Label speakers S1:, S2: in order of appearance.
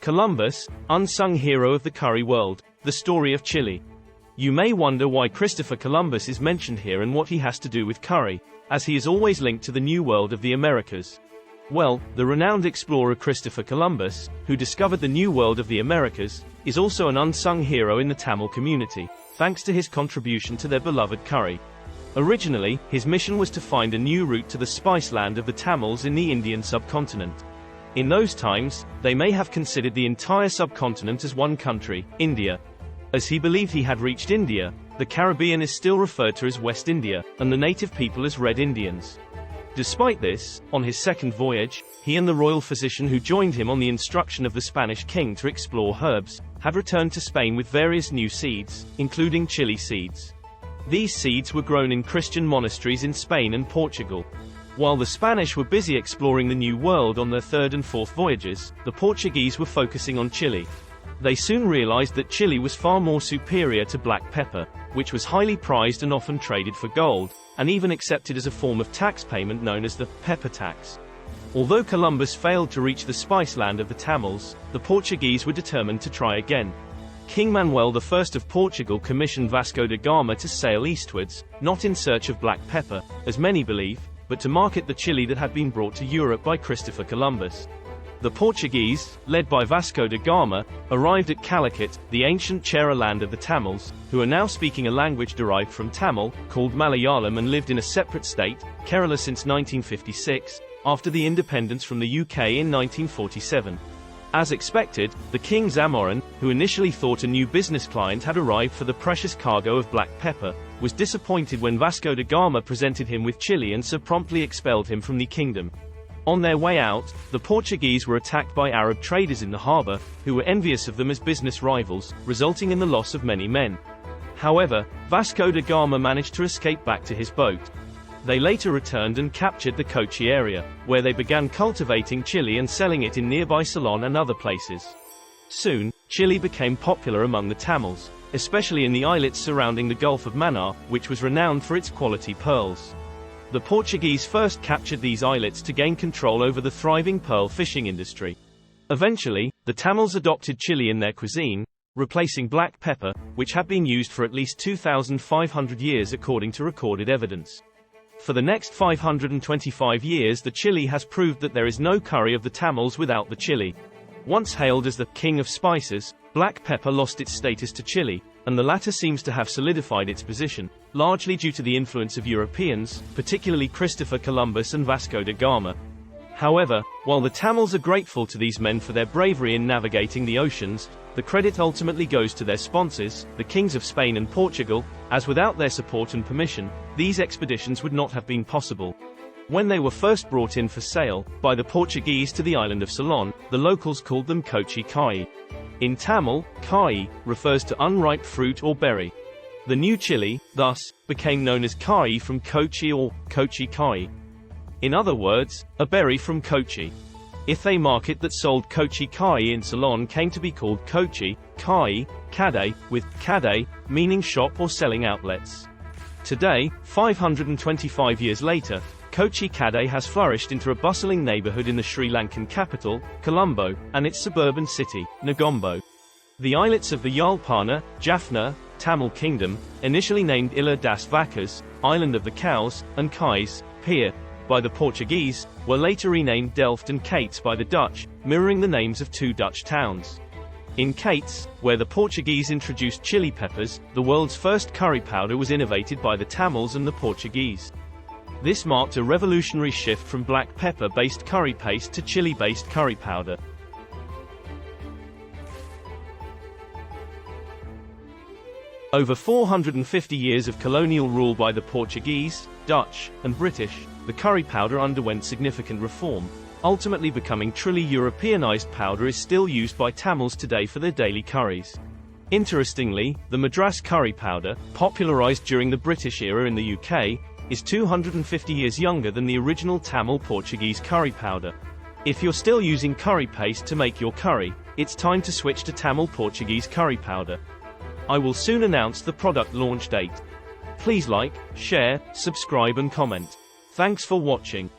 S1: Columbus, unsung hero of the curry world, the story of Chile. You may wonder why Christopher Columbus is mentioned here and what he has to do with curry, as he is always linked to the New World of the Americas. Well, the renowned explorer Christopher Columbus, who discovered the New World of the Americas, is also an unsung hero in the Tamil community, thanks to his contribution to their beloved curry. Originally, his mission was to find a new route to the spice land of the Tamils in the Indian subcontinent. In those times, they may have considered the entire subcontinent as one country, India. As he believed he had reached India, the Caribbean is still referred to as West India, and the native people as Red Indians. Despite this, on his second voyage, he and the royal physician who joined him on the instruction of the Spanish king to explore herbs, had returned to Spain with various new seeds, including chili seeds. These seeds were grown in Christian monasteries in Spain and Portugal. While the Spanish were busy exploring the New World on their third and fourth voyages, the Portuguese were focusing on Chile. They soon realized that Chile was far more superior to black pepper, which was highly prized and often traded for gold, and even accepted as a form of tax payment known as the pepper tax. Although Columbus failed to reach the spice land of the Tamils, the Portuguese were determined to try again. King Manuel I of Portugal commissioned Vasco da Gama to sail eastwards, not in search of black pepper, as many believe, but to market the chili that had been brought to Europe by Christopher Columbus. The Portuguese, led by Vasco da Gama, arrived at Calicut, the ancient Chera land of the Tamils, who are now speaking a language derived from Tamil, called Malayalam, and lived in a separate state, Kerala, since 1956, after the independence from the UK in 1947. As expected, the King Zamorin, who initially thought a new business client had arrived for the precious cargo of black pepper, was disappointed when Vasco da Gama presented him with chili and so promptly expelled him from the kingdom. On their way out, the Portuguese were attacked by Arab traders in the harbour, who were envious of them as business rivals, resulting in the loss of many men. However, Vasco da Gama managed to escape back to his boat. They later returned and captured the Kochi area, where they began cultivating chili and selling it in nearby Ceylon and other places. Soon, chili became popular among the Tamils, especially in the islets surrounding the Gulf of Mannar, which was renowned for its quality pearls. The Portuguese first captured these islets to gain control over the thriving pearl fishing industry. Eventually, the Tamils adopted chili in their cuisine, replacing black pepper, which had been used for at least 2,500 years according to recorded evidence. For the next 525 years, the chili has proved that there is no curry of the Tamils without the chili. Once hailed as the king of spices, black pepper lost its status to chili, and the latter seems to have solidified its position, largely due to the influence of Europeans, particularly Christopher Columbus and Vasco da Gama. However, while the Tamils are grateful to these men for their bravery in navigating the oceans, the credit ultimately goes to their sponsors, the kings of Spain and Portugal, as without their support and permission, these expeditions would not have been possible. When they were first brought in for sale, by the Portuguese to the island of Ceylon, the locals called them Kochi Kai. In Tamil, Kai refers to unripe fruit or berry. The new chili, thus, became known as Kai from Kochi or Kochi Kai. In other words, a berry from Kochi. If a market that sold Kochi Kai in Ceylon came to be called Kochi, Kai, Kade, with Kade, meaning shop or selling outlets. Today, 525 years later, Kochi Kade has flourished into a bustling neighborhood in the Sri Lankan capital, Colombo, and its suburban city, Negombo. The islets of the Yalpana, Jaffna, Tamil Kingdom, initially named Ilha das Vacas, Island of the Cows, and Kais, Pier, by the Portuguese, were later renamed Delft and Kayts by the Dutch, mirroring the names of two Dutch towns. In Kayts, where the Portuguese introduced chili peppers, the world's first curry powder was innovated by the Tamils and the Portuguese. This marked a revolutionary shift from black pepper-based curry paste to chili-based curry powder. Over 450 years of colonial rule by the Portuguese, Dutch, and British, the curry powder underwent significant reform. Ultimately becoming truly Europeanized powder is still used by Tamils today for their daily curries. Interestingly, the Madras curry powder, popularized during the British era in the UK, is 250 years younger than the original Tamil Portuguese curry powder. If you're still using curry paste to make your curry, it's time to switch to Tamil Portuguese curry powder. I will soon announce the product launch date. Please like, share, subscribe and comment. Thanks for watching.